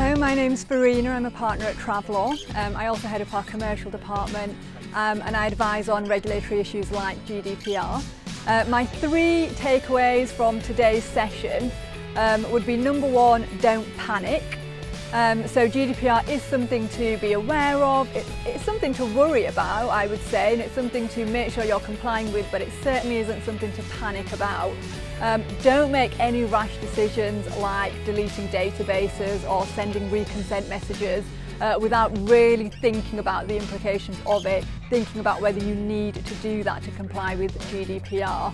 Hello, my name's Farina. I'm a partner at Travlaw. I also head up our commercial department and I advise on regulatory issues like GDPR. My three takeaways from today's session would be number one, don't panic. So GDPR is something to be aware of, it's something to worry about, I would say, and it's something to make sure you're complying with, but it certainly isn't something to panic about. Don't make any rash decisions like deleting databases or sending reconsent messages without really thinking about the implications of it, thinking about whether you need to do that to comply with GDPR.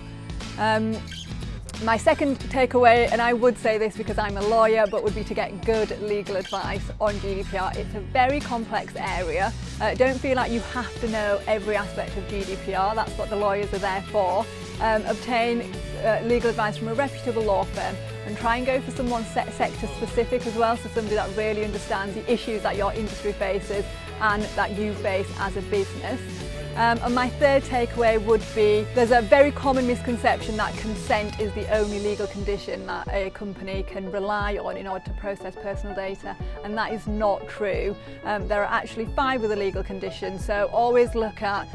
My second takeaway, and I would say this because I'm a lawyer, but would be to get good legal advice on GDPR. It's a very complex area. Don't feel like you have to know every aspect of GDPR. That's what the lawyers are there for. Obtain legal advice from a reputable law firm and try and go for someone sector specific as well, so somebody that really understands the issues that your industry faces and that you face as a business. And my third takeaway would be there's a very common misconception that consent is the only legal condition that a company can rely on in order to process personal data, and that is not true. There are actually 5 other legal conditions, so always look at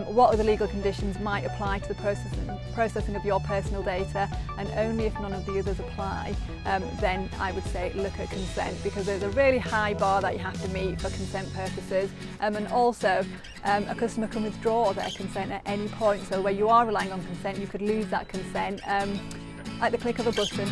what other legal conditions might apply to the processing of your personal data, and only if none of the others apply, then I would say look at consent, because there's a really high bar that you have to meet for consent purposes, and also a customer can withdraw their consent at any point, so where you are relying on consent you could lose that consent at the click of a button.